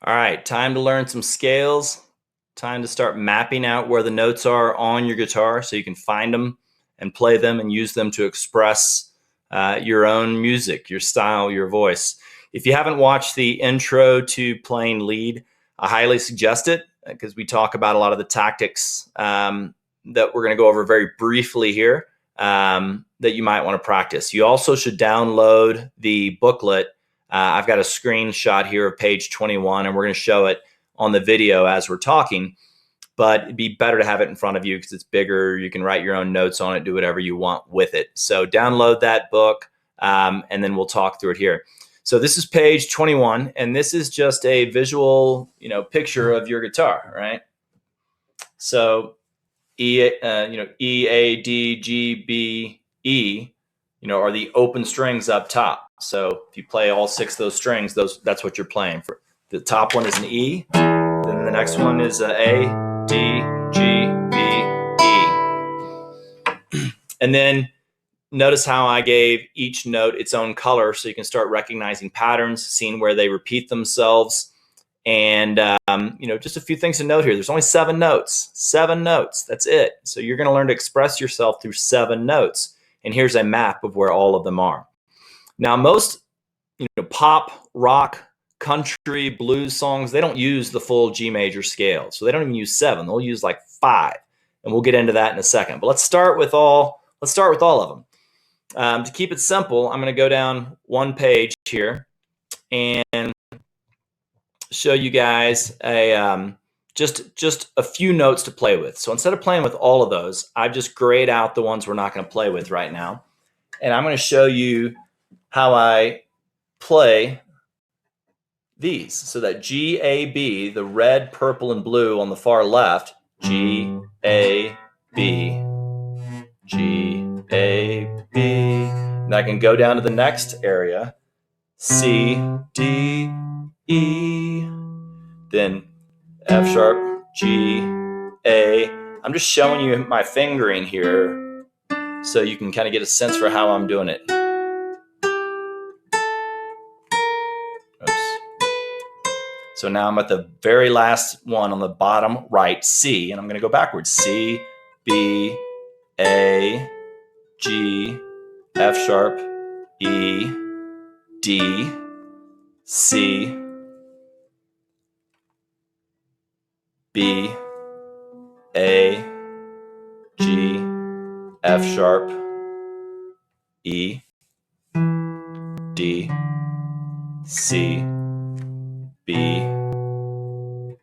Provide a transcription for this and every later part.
All right, time to learn some scales. Time to start mapping out where the notes are on your guitar so you can find them and play them and use them to express your own music, your style, your voice. If you haven't watched the intro to playing lead, I highly suggest it because we talk about a lot of the tactics that we're going to go over very briefly here that you might want to practice. You also should download the booklet. I've got a screenshot here of page 21, and we're going to show it on the video as we're talking, but it'd be better to have it in front of you because it's bigger. You can write your own notes on it, do whatever you want with it. So download that book, and then we'll talk through it here. So this is page 21, and this is just a visual, picture of your guitar, right? So E, E, A, D, G, B, E, are the open strings up top. So if you play all 6 of those strings, that's what you're playing. For the top one is an E, then the next one is a D, G, B, E. And then notice how I gave each note its own color so you can start recognizing patterns, seeing where they repeat themselves. And, just a few things to note here. There's only 7 notes. 7 notes. That's it. So you're going to learn to express yourself through 7 notes. And here's a map of where all of them are. Now, most pop, rock, country, blues songs, they don't use the full G major scale. So they don't even use 7. They'll use like 5. And we'll get into that in a second. But let's start with all of them. To keep it simple, I'm going to go down one page here and show you guys just a few notes to play with. So instead of playing with all of those, I've just grayed out the ones we're not going to play with right now. And I'm going to show you how I play these. So that G, A, B, the red, purple, and blue on the far left, G, A, B, G, A, B. And I can go down to the next area, C, D, E, then F sharp, G, A. I'm just showing you my fingering here so you can kind of get a sense for how I'm doing it. Oops. So now I'm at the very last one on the bottom right, C, and I'm going to go backwards. C, B, A, G, F sharp, E, D, C, B, A, G, F sharp, E, D, C, B,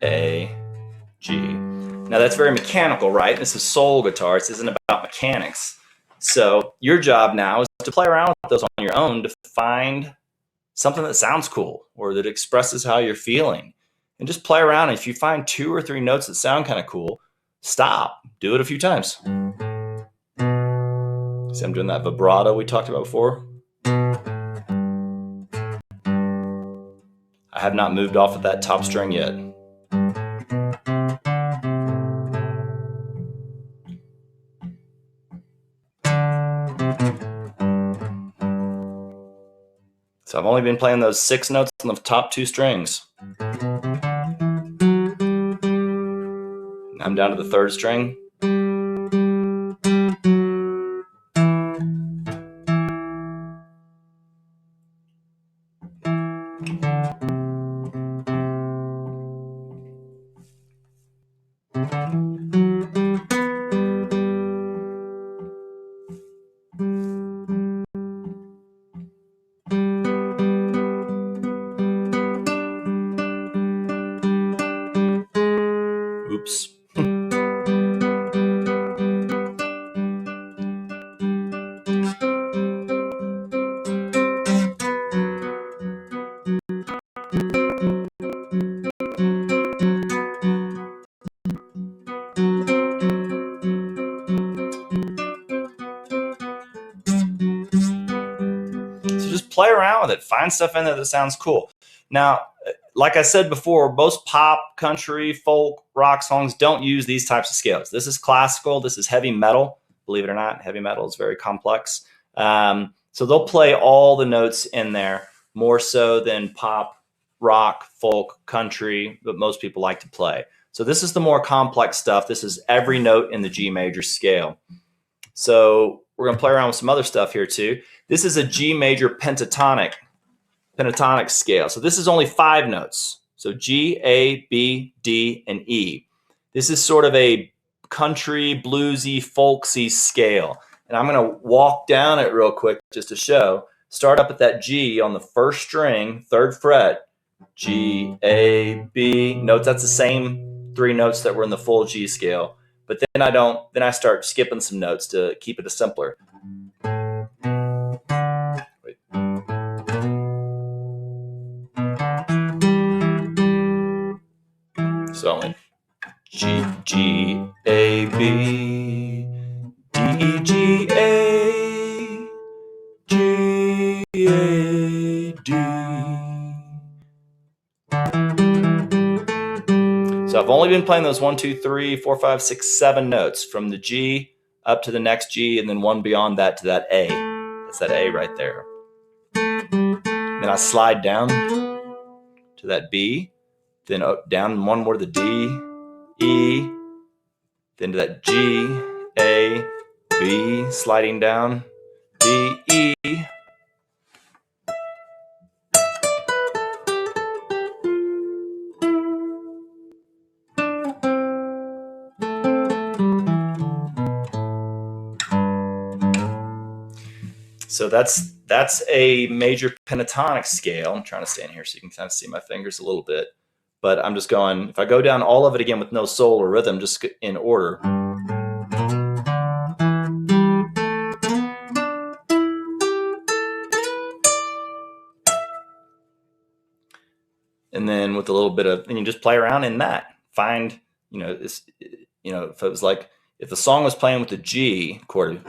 A, G. Now that's very mechanical, right? This is soul guitar. This isn't about mechanics. So your job now is to play around with those on your own to find something that sounds cool or that expresses how you're feeling. And just play around. And if you find 2 or 3 notes that sound kind of cool, stop. Do it a few times. See, I'm doing that vibrato we talked about before. I have not moved off of that top string yet. So I've only been playing those 6 notes on the top 2 strings. I'm down to the 3rd string. Oops. So just play around with it. Find stuff in there that sounds cool. Now, like I said before, most pop, country, folk, rock songs don't use these types of scales. This is classical. This is heavy metal. Believe it or not, heavy metal is very complex. So they'll play all the notes in there more so than pop, rock, folk, country that most people like to play. So this is the more complex stuff. This is every note in the G major scale. So we're going to play around with some other stuff here too. This is a G major pentatonic scale. So this is only 5 notes. So G, A, B, D, and E. This is sort of a country, bluesy, folksy scale. And I'm going to walk down it real quick just to show. Start up at that G on the first string, 3rd fret. G, A, B. Note that's the same 3 notes that were in the full G scale. But then I start skipping some notes to keep it simpler. Wait. So only G, G, A, B, D, G, A, G, A, D. So I've only been playing those 1, 2, 3, 4, 5, 6, 7 notes from the G up to the next G, and then one beyond that to that A. That's that A right there. Then I slide down to that B, then down one more to the D, E, then to that G, A, B, sliding down, D, E. So that's a major pentatonic scale. I'm trying to stand here so you can kind of see my fingers a little bit. But I'm just going, if I go down all of it again with no soul or rhythm, just in order. And then with a little bit of, and you just play around in that. Find, if it was like, if the song was playing with the G chord.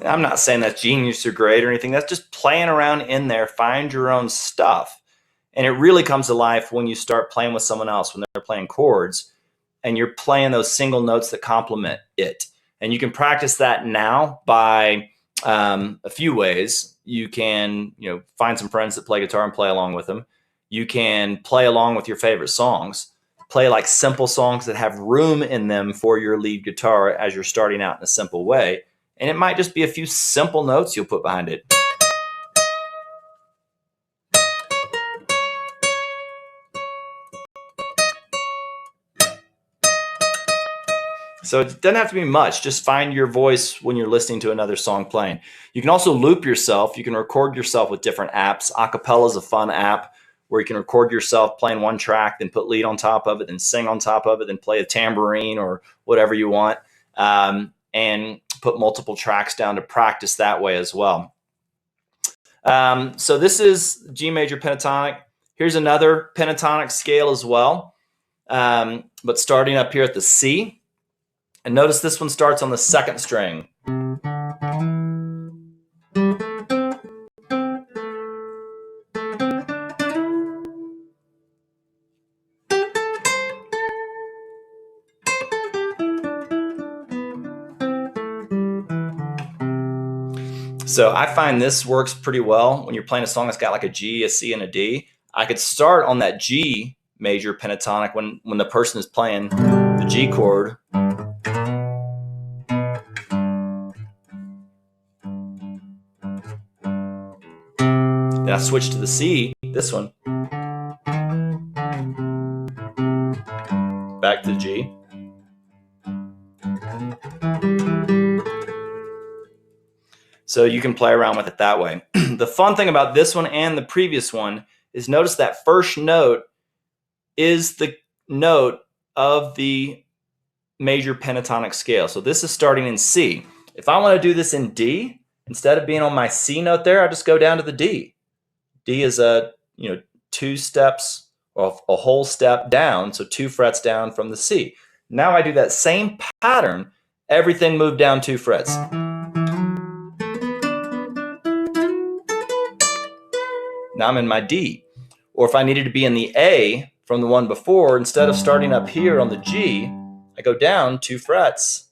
I'm not saying that's genius or great or anything. That's just playing around in there. Find your own stuff. And it really comes to life when you start playing with someone else, when they're playing chords, and you're playing those single notes that complement it. And you can practice that now by a few ways. You can, find some friends that play guitar and play along with them. You can play along with your favorite songs. Play like simple songs that have room in them for your lead guitar as you're starting out in a simple way. And it might just be a few simple notes you'll put behind it. So it doesn't have to be much. Just find your voice when you're listening to another song playing. You can also loop yourself. You can record yourself with different apps. Acapella is a fun app where you can record yourself playing one track, then put lead on top of it, then sing on top of it, then play a tambourine or whatever you want, and put multiple tracks down to practice that way as well. So this is G major pentatonic. Here's another pentatonic scale as well, but starting up here at the C. And notice this one starts on the 2nd string. So I find this works pretty well when you're playing a song that's got like a G, a C, and a D. I could start on that G major pentatonic when the person is playing the G chord. Then I switch to the C, this one. Back to the G. So you can play around with it that way. The fun thing about this one and the previous one is notice that first note is the note of the major pentatonic scale. So this is starting in C. If I want to do this in D, instead of being on my C note there, I just go down to the D. D is a 2 steps or a whole step down, so 2 frets down from the C. Now I do that same pattern, everything moved down 2 frets. Now I'm in my D. Or if I needed to be in the A from the one before, instead of starting up here on the G, I go down 2 frets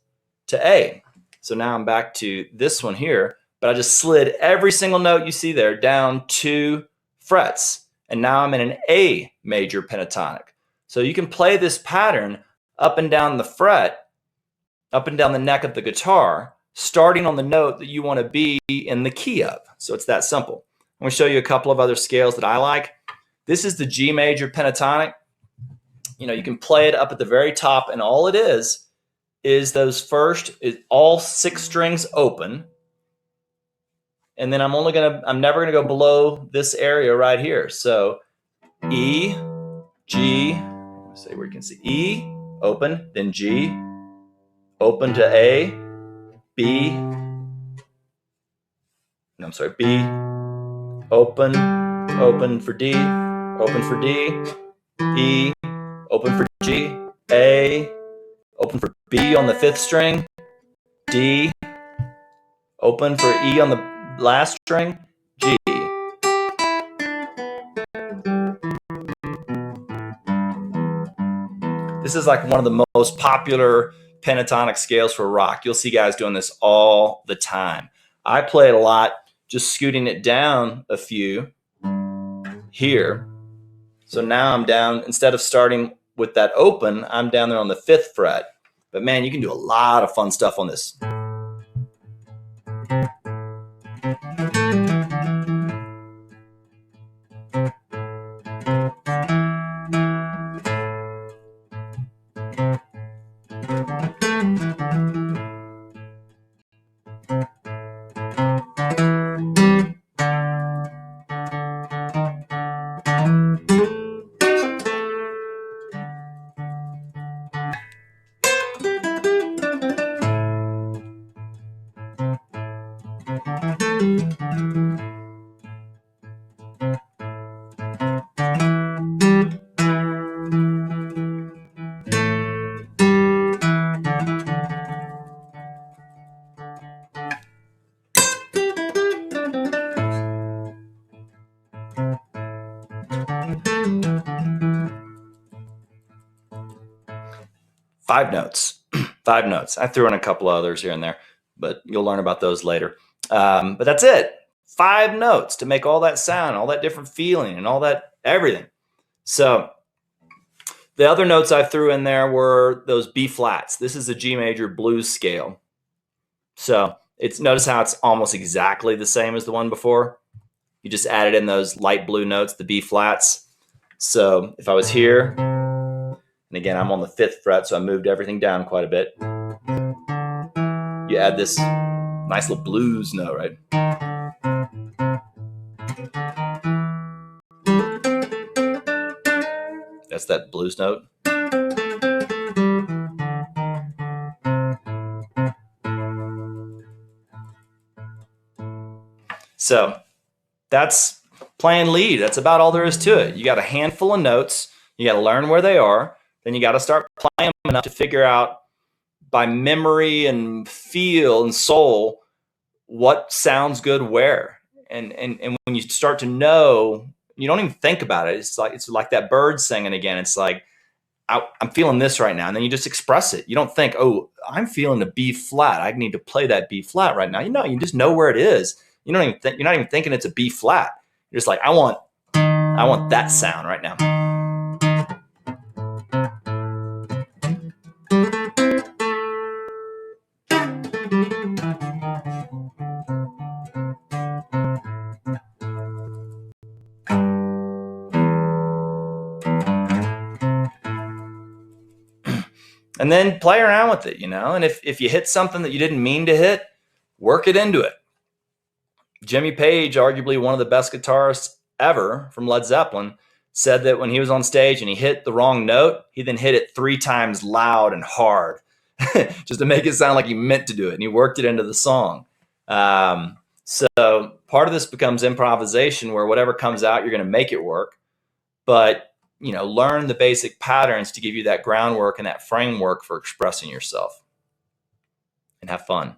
to A. So now I'm back to this one here, but I just slid every single note you see there down 2 frets. And now I'm in an A major pentatonic. So you can play this pattern up and down the fret, up and down the neck of the guitar, starting on the note that you want to be in the key of. So it's that simple. I'm going to show you a couple of other scales that I like. This is the G major pentatonic. You can play it up at the very top, and all it is those first, all 6 strings open. And then I'm never gonna go below this area right here. So E, G, let's say where you can see E, open, then G, open to A, B, B, open for D, open for D, E, open for G, A, open for B on the 5th string, D, open for E on the last string, G. This is like one of the most popular pentatonic scales for rock. You'll see guys doing this all the time. I play it a lot, just scooting it down a few here. So now I'm down, instead of starting with that open, I'm down there on the 5th fret. But man, you can do a lot of fun stuff on this. Five notes. 5 notes. I threw in a couple others here and there, but you'll learn about those later. But that's it. 5 notes to make all that sound, all that different feeling, and all that everything. So the other notes I threw in there were those B flats. This is a G major blues scale. So notice how it's almost exactly the same as the one before. You just added in those light blue notes, the B flats. So if I was here, and again, I'm on the 5th fret, so I moved everything down quite a bit. You add this nice little blues note, right? That's that blues note. So that's playing lead. That's about all there is to it. You got a handful of notes. You got to learn where they are. Then you got to start playing them enough to figure out by memory and feel and soul what sounds good where. And when you start to know, you don't even think about it. It's like that bird singing again. It's like, I'm feeling this right now. And then you just express it. You don't think, oh, I'm feeling a B flat. I need to play that B flat right now. You just know where it is. You're not even thinking it's a B flat. You're just like, I want that sound right now. And then play around with it, and if you hit something that you didn't mean to hit, work it into it. Jimmy Page, arguably one of the best guitarists ever from Led Zeppelin, said that when he was on stage and he hit the wrong note, he then hit it 3 times loud and hard. just to make it sound like he meant to do it, and he worked it into the song. So part of this becomes improvisation, where whatever comes out, you're going to make it work. But learn the basic patterns to give you that groundwork and that framework for expressing yourself, and have fun.